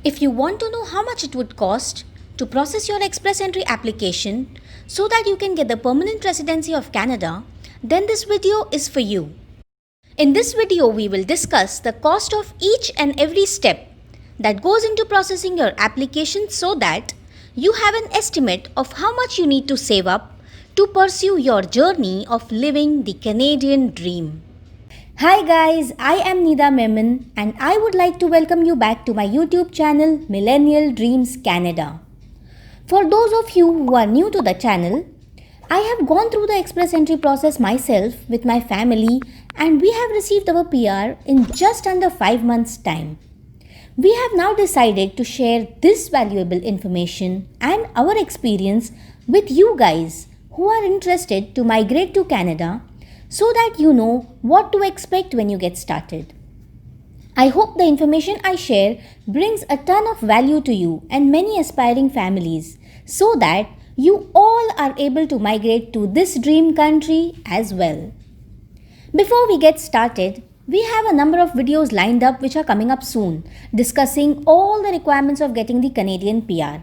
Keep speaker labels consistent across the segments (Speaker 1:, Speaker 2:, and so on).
Speaker 1: If you want to know how much it would cost to process your express entry application so that you can get the permanent residency of Canada, then this video is for you. In this video, we will discuss the cost of each and every step that goes into processing your application so that you have an estimate of how much you need to save up to pursue your journey of living the Canadian dream. Hi guys, I am Nida Memon and I would like to welcome you back to my YouTube channel Millennial Dreams Canada. For those of you who are new to the channel, I have gone through the express entry process myself with my family and we have received our PR in just under 5 months' time. We have now decided to share this valuable information and our experience with you guys who are interested to migrate to Canada so that you know what to expect when you get started. I hope the information I share brings a ton of value to you and many aspiring families so that you all are able to migrate to this dream country as well. Before we get started, we have a number of videos lined up which are coming up soon, discussing all the requirements of getting the Canadian PR.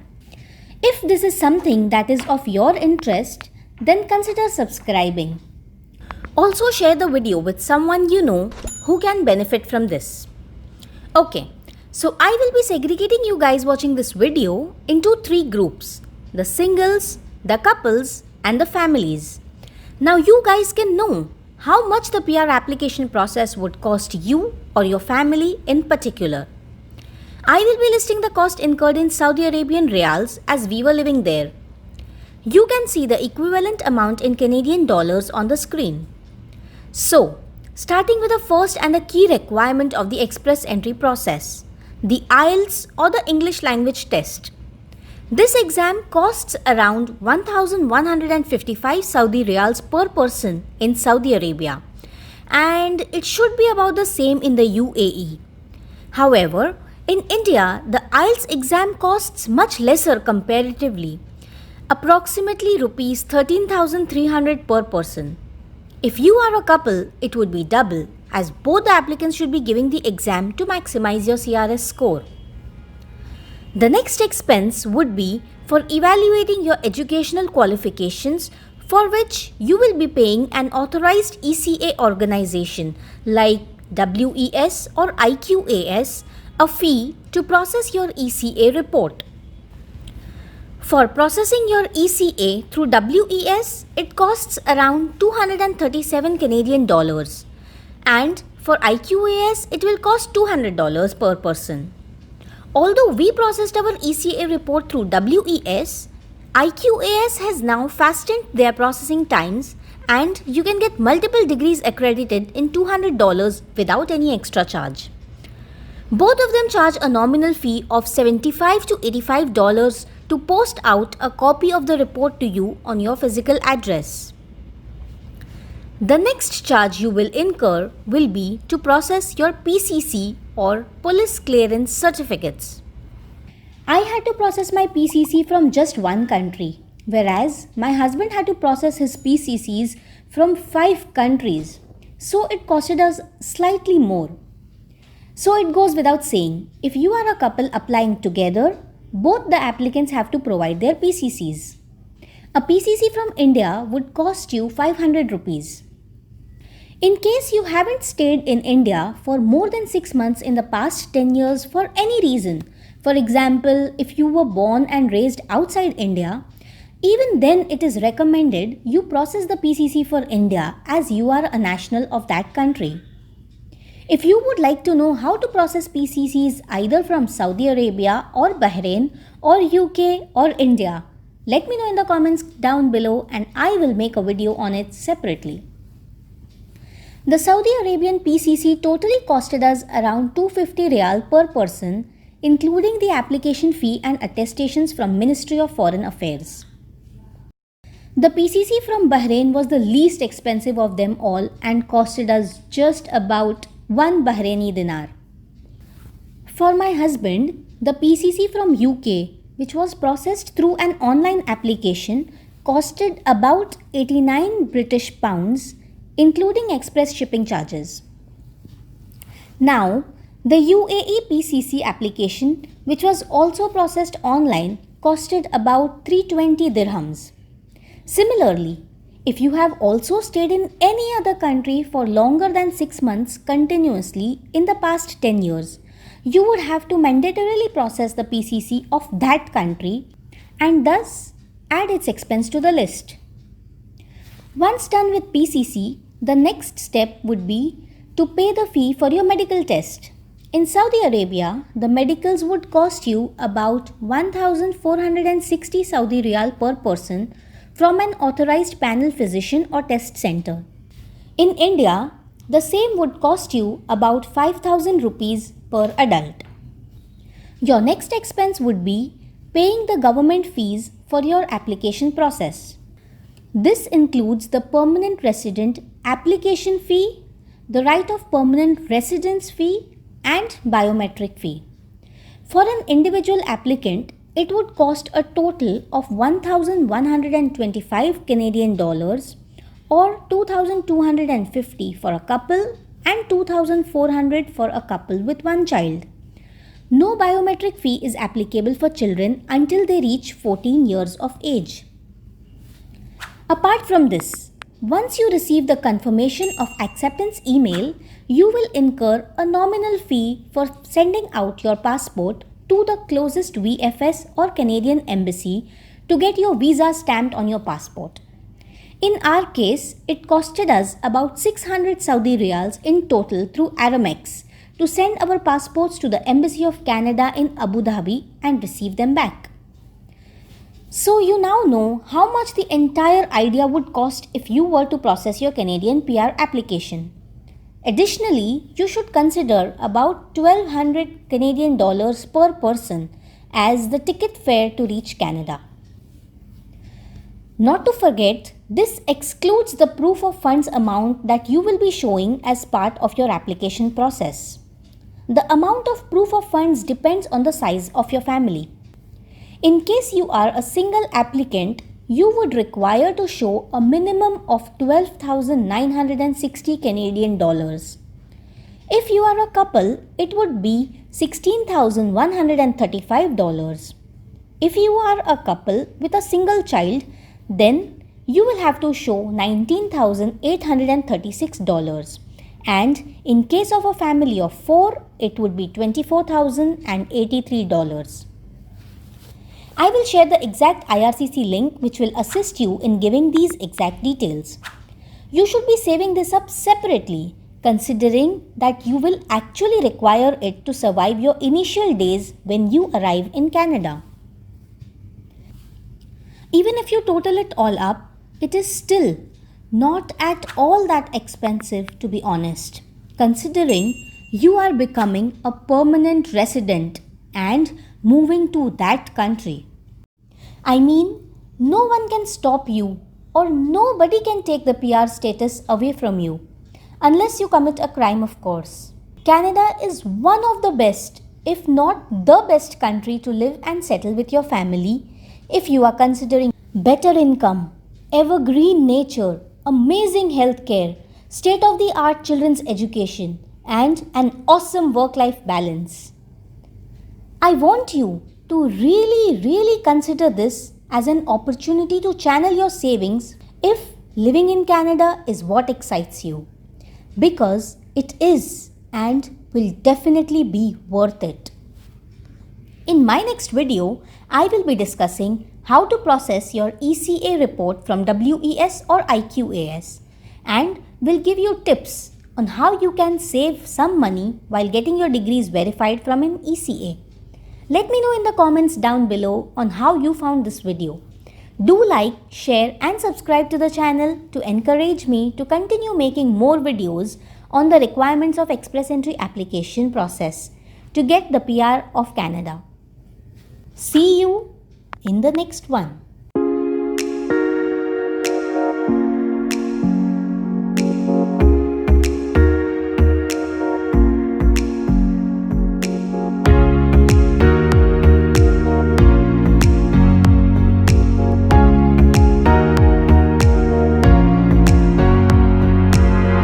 Speaker 1: If this is something that is of your interest, then consider subscribing. Also share the video with someone you know who can benefit from this. Okay, so I will be segregating you guys watching this video into 3 groups: the singles, the couples and the families. Now you guys can know how much the PR application process would cost you or your family in particular. I will be listing the cost incurred in Saudi Arabian Riyals as we were living there. You can see the equivalent amount in Canadian dollars on the screen. So, starting with the first and the key requirement of the express entry process, the IELTS or the English language test. This exam costs around 1,155 Saudi Riyals per person in Saudi Arabia, and it should be about the same in the UAE. However, in India, the IELTS exam costs much lesser comparatively, approximately rupees 13,300 per person. If you are a couple, it would be double, as both the applicants should be giving the exam to maximize your CRS score. The next expense would be for evaluating your educational qualifications, for which you will be paying an authorized ECA organization like WES or IQAS a fee to process your ECA report. For processing your ECA through WES, it costs around 237 Canadian dollars, and for IQAS, it will cost $200 per person. Although we processed our ECA report through WES, IQAS has now fastened their processing times and you can get multiple degrees accredited in $200 without any extra charge. Both of them charge a nominal fee of $75 to $85 to post out a copy of the report to you on your physical address. The next charge you will incur will be to process your PCC or Police Clearance certificates. I had to process my PCC from just one country, whereas my husband had to process his PCCs from 5 countries, so it costed us slightly more. So it goes without saying, if you are a couple applying together, both the applicants have to provide their PCCs. A PCC from India would cost you 500 rupees. In case you haven't stayed in India for more than 6 months in the past 10 years for any reason, for example, if you were born and raised outside India, even then it is recommended you process the PCC for India as you are a national of that country. If you would like to know how to process PCCs either from Saudi Arabia or Bahrain or UK or India, let me know in the comments down below and I will make a video on it separately. The Saudi Arabian PCC totally costed us around 250 Riyal per person, including the application fee and attestations from Ministry of Foreign Affairs. The PCC from Bahrain was the least expensive of them all and costed us just about 1 Bahraini dinar. For my husband, the PCC from UK, which was processed through an online application, costed about 89 British pounds, including express shipping charges. Now, The UAE PCC application, which was also processed online, costed about 320 dirhams. Similarly, if you have also stayed in any other country for longer than 6 months continuously in the past 10 years, you would have to mandatorily process the PCC of that country and thus add its expense to the list. Once done with PCC, the next step would be to pay the fee for your medical test. In Saudi Arabia, the medicals would cost you about 1460 Saudi Riyal per person from an authorized panel physician or test center. In India, the same would cost you about 5000 rupees per adult. Your next expense would be paying the government fees for your application process. This includes the permanent resident application fee, the right of permanent residence fee, and biometric fee. For an individual applicant, it would cost a total of 1,125 Canadian dollars or 2,250 for a couple and 2,400 for a couple with one child. No biometric fee is applicable for children until they reach 14 years of age. Apart from this, once you receive the confirmation of acceptance email, you will incur a nominal fee for sending out your passport to the closest VFS or Canadian embassy to get your visa stamped on your passport. In our case, it costed us about 600 Saudi Riyals in total through Aramex to send our passports to the Embassy of Canada in Abu Dhabi and receive them back. So you now know how much the entire idea would cost if you were to process your Canadian PR application. Additionally, you should consider about 1200 Canadian dollars per person as the ticket fare to reach Canada. Not to forget, this excludes the proof of funds amount that you will be showing as part of your application process. The amount of proof of funds depends on the size of your family. In case you are a single applicant, you would require to show a minimum of 12,960 Canadian dollars. If you are a couple, it would be $16,135. If you are a couple with a single child, then you will have to show $19,836. And in case of a family of 4, it would be $24,083. I will share the exact IRCC link which will assist you in giving these exact details. You should be saving this up separately, considering that you will actually require it to survive your initial days when you arrive in Canada. Even if you total it all up, it is still not at all that expensive, to be honest, considering you are becoming a permanent resident and moving to that country. I mean, no one can stop you or nobody can take the PR status away from you, unless you commit a crime, of course. Canada is one of the best, if not the best country to live and settle with your family if you are considering better income, evergreen nature, amazing healthcare, state-of-the-art children's education, and an awesome work-life balance. I want you to really consider this as an opportunity to channel your savings if living in Canada is what excites you. Because it is and will definitely be worth it. In my next video, I will be discussing how to process your ECA report from WES or IQAS and will give you tips on how you can save some money while getting your degrees verified from an ECA. Let me know in the comments down below on how you found this video. Do like, share and subscribe to the channel to encourage me to continue making more videos on the requirements of Express Entry application process to get the PR of Canada. See you in the next one.